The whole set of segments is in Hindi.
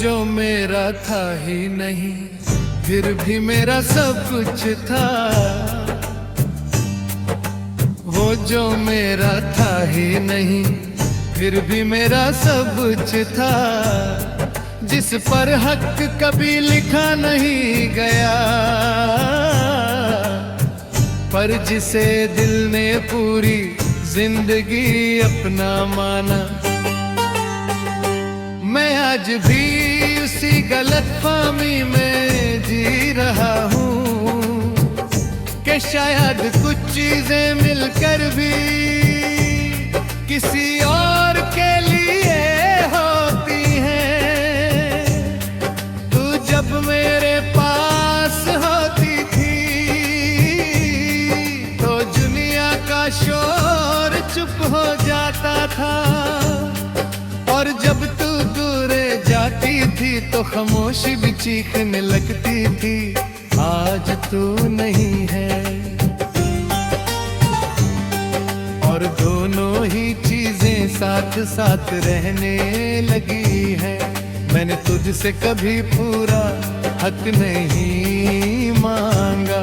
जो मेरा था ही नहीं, फिर भी मेरा सब कुछ था। वो जो मेरा था ही नहीं, फिर भी मेरा सब कुछ था। जिस पर हक कभी लिखा नहीं गया, पर जिसे दिल ने पूरी जिंदगी अपना माना। मैं आज भी उसी गलतफहमी में जी रहा हूँ कि शायद कुछ चीजें मिलकर भी किसी और के लिए होती हैं। तू जब मेरे पास होती थी तो दुनिया का शोर चुप हो जाता था, और जब तू दूर जाती थी तो खामोशी भी चीखने लगती थी। आज तू नहीं है और दोनों ही चीजें साथ साथ रहने लगी हैं। मैंने तुझसे कभी पूरा हक नहीं मांगा,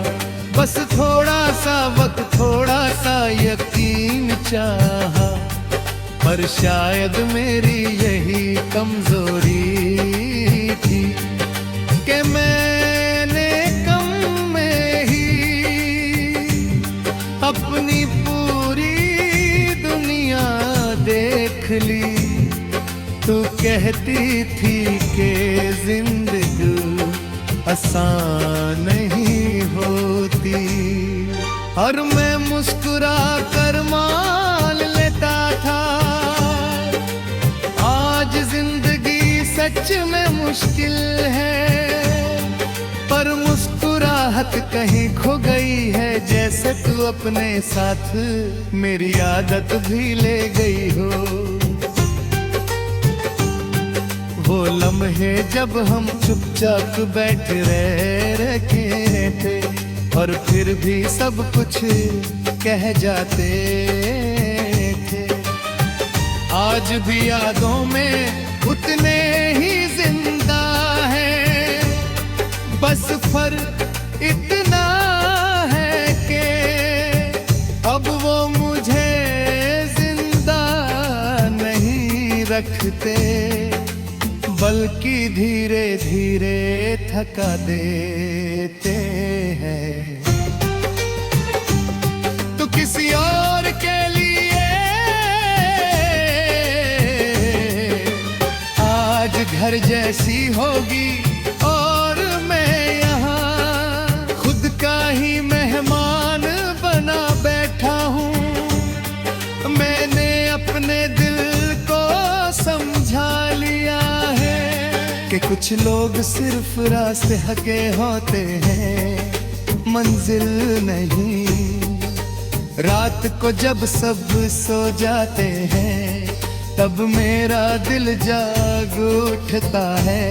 बस थोड़ा सा वक्त, थोड़ा सा यकीन चाहा। पर शायद मेरी यही कमजोरी थी कि मैंने कम में ही अपनी पूरी दुनिया देख ली। तू कहती थी कि जिंदगी आसान नहीं होती, और मैं मुस्कुरा कर मान लेता था। आज जिंदगी सच में मुश्किल है, पर मुस्कुराहट कहीं खो गई है। जैसे तू अपने साथ मेरी आदत भी ले गई हो। वो लम्हे जब हम चुपचाप बैठ रखे थे, और फिर भी सब कुछ कह जाते थे। आज भी यादों में उतने ही जिंदा है, बस फर्क इतना है कि अब वो मुझे जिंदा नहीं रखते, बल्कि धीरे धीरे थका देते हैं। तो किसी और के लिए आज घर जैसी होगी, और मैं यहाँ खुद का ही मेहमान बना बैठा हूँ। मैंने अपने दिल को समझा लिया कि कुछ लोग सिर्फ रास्ते हके होते हैं, मंजिल नहीं। रात को जब सब सो जाते हैं, तब मेरा दिल जाग उठता है,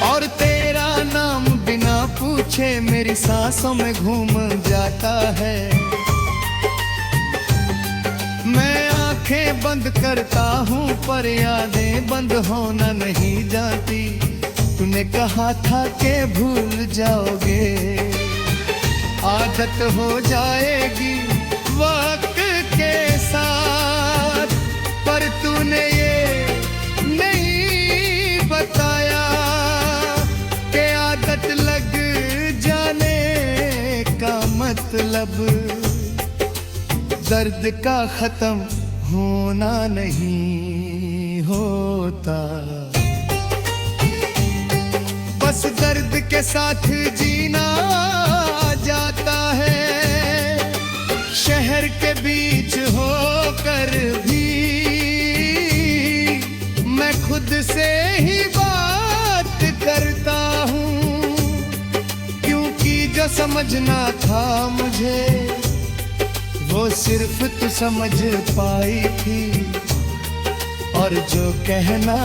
और तेरा नाम बिना पूछे मेरी सांसों में घूम जाता है। मैं आंखें बंद करता हूँ पर यादें बंद होना नहीं जानती। तूने कहा था कि भूल जाओगे, आदत हो जाएगी वक्त के साथ, पर तूने ये नहीं बताया कि आदत लग जाने का मतलब दर्द का खत्म होना नहीं होता। बस दर्द के साथ जीना जाता है, शहर के बीच होकर भी मैं खुद से ही बात करता हूँ, क्योंकि जो समझना था मुझे वो सिर्फ तू समझ पाई थी, और जो कहना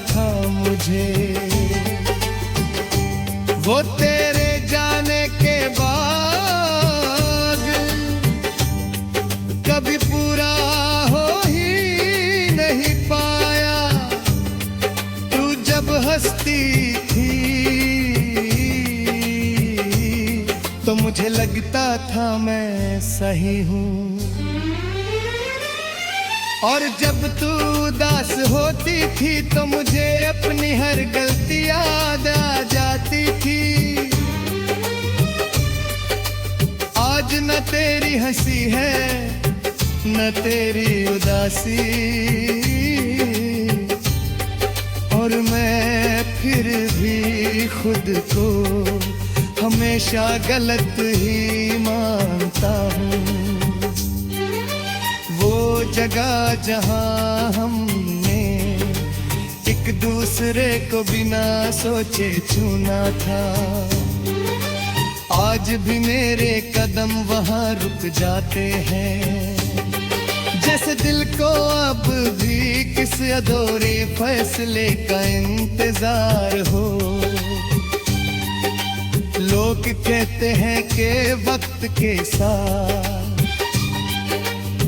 था मुझे वो तेरे जाने के बाद कभी पूरा हो ही नहीं पाया। लगता था मैं सही हूँ। और जब तू उदास होती थी तो मुझे अपनी हर गलती याद आ जाती थी। आज न तेरी हंसी है न तेरी उदासी, और मैं फिर भी खुद को हमेशा गलत ही मानता हूँ। वो जगह जहां हमने एक दूसरे को बिना सोचे छूना था, आज भी मेरे कदम वहां रुक जाते हैं। जैसे दिल को अब भी किस अधूरे फैसले का इंतजार हो। लोग कहते हैं कि वक्त के साथ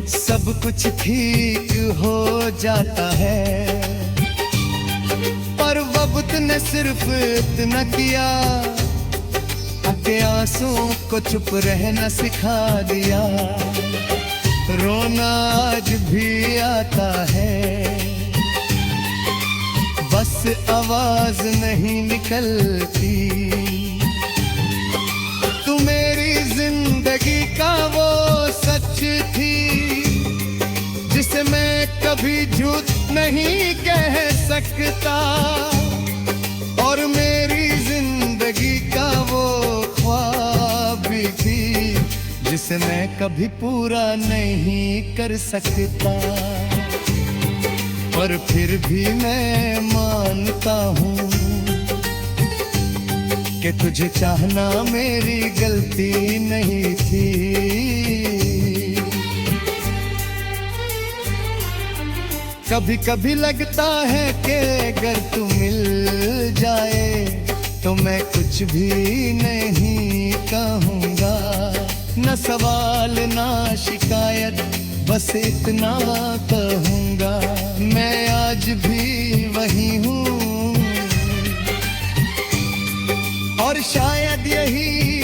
सब कुछ ठीक हो जाता है, पर वक्त ने सिर्फ इतना किया कि आंसुओं को चुप रहना सिखा दिया। रोना आज भी आता है, बस आवाज नहीं निकलती। तू मेरी जिंदगी का वो सच थी जिसे मैं कभी झूठ नहीं कह सकता, और मेरी जिंदगी का वो ख्वाब भी थी जिसे मैं कभी पूरा नहीं कर सकता। पर फिर भी मैं मानता हूँ कि तुझे चाहना मेरी गलती नहीं थी। कभी कभी लगता है कि अगर तू मिल जाए तो मैं कुछ भी नहीं कहूँगा। न सवाल ना शिकायत, बस इतना कहूँगा, मैं आज भी वही हूँ। और शायद यही